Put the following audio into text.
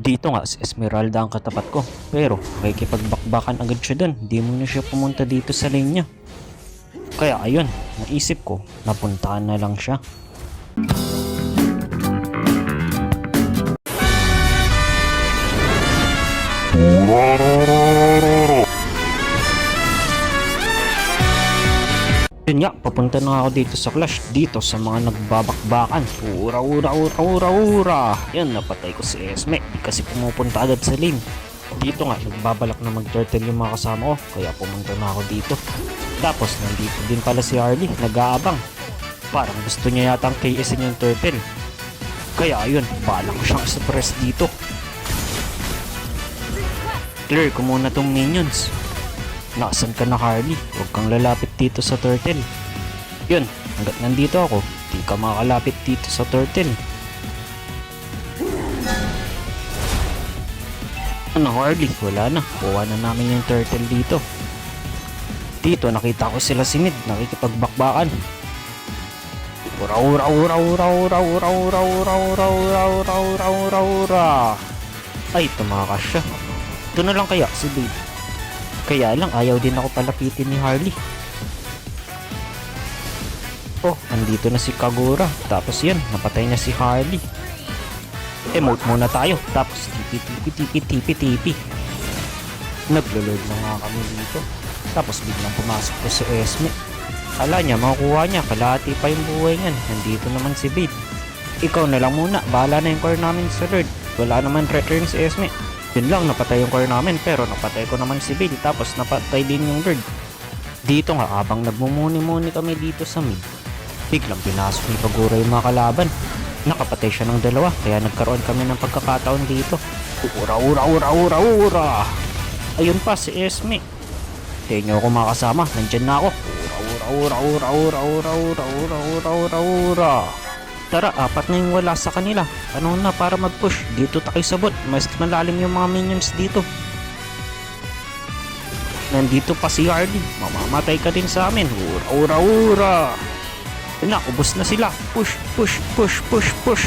Dito nga si Esmeralda ang katapat ko, pero makikipagbakbakan agad siya dun. Di mo na siya pumunta dito sa lane niya. Kaya ayun, naisip ko, napuntahan na lang siya. Yun nga, papunta na ako dito sa Clash, dito sa mga nagbabakbakan. Ura, ura, ura, ura, ura. Yan, napatay ko si Esme, di kasi pumupunta agad sa lane. Dito nga, nagbabalak na mag-turtle yung mga kasama ko, kaya pumunta na ako dito. Tapos, nandito din pala si Harley, nag-aabang. Parang gusto niya yata ang KS-in yung turtle. Kaya ayun, balak ko siyang suppress dito. Clear ko muna tong minions. Nasaan ka na, Harley? Huwag kang lalapit dito sa turtle. Yun, hanggat nandito ako, di ka makakalapit dito sa turtle. Ano, Harley? Wala na. Kuha na namin yung turtle dito. Dito, nakita ko sila si Mid, nakikipagbakbakan. Ura, ura, ura, ura, ura, ura, ura, ura, ura, ura, ura, ura, ura, ura. Ay, tumakas siya. Ito na lang kaya si Babe. Kaya lang, ayaw din ako palapitin ni Harley. Oh, andito na si Kagura. Tapos yan, napatay na si Harley. Emote muna tayo. Tapos tipi, tipi, tipi, tipi, tipi. Naglo-load na nga kami dito. Tapos biglang pumasok ko si Esme. Kala niya, makukuha niya. Kalahati pa yung buhay niyan. Nandito naman si Babe. Ikaw na lang muna. Bahala na yung core namin sa Lord. Wala naman return si Esme. Yun lang, napatay yung core namin, pero napatay ko naman si Bill, tapos napatay din yung bird. Dito nga, habang nagmumuni-muni kami dito sa mid, biglang pinasok ni Kagura yung mga kalaban. Nakapatay siya ng dalawa, kaya nagkaroon kami ng pagkakataon dito. Ura, ura, ura, ura, ura. Ayun pa, si Esme. Tayo nyo ako makasama, nandyan na ako. Ura, ura, ura, ura, ura, ura, ura, ura, ura, ura. Tara, apat na yung wala sa kanila. Ano na para mag-push? Dito tayo sa bot. Mas malalim yung mga minions dito. Nandito pa si Harley. Mamamatay ka din sa amin. Ura, ura, ura. Yun na, ubos na sila. Push, push, push, push, push.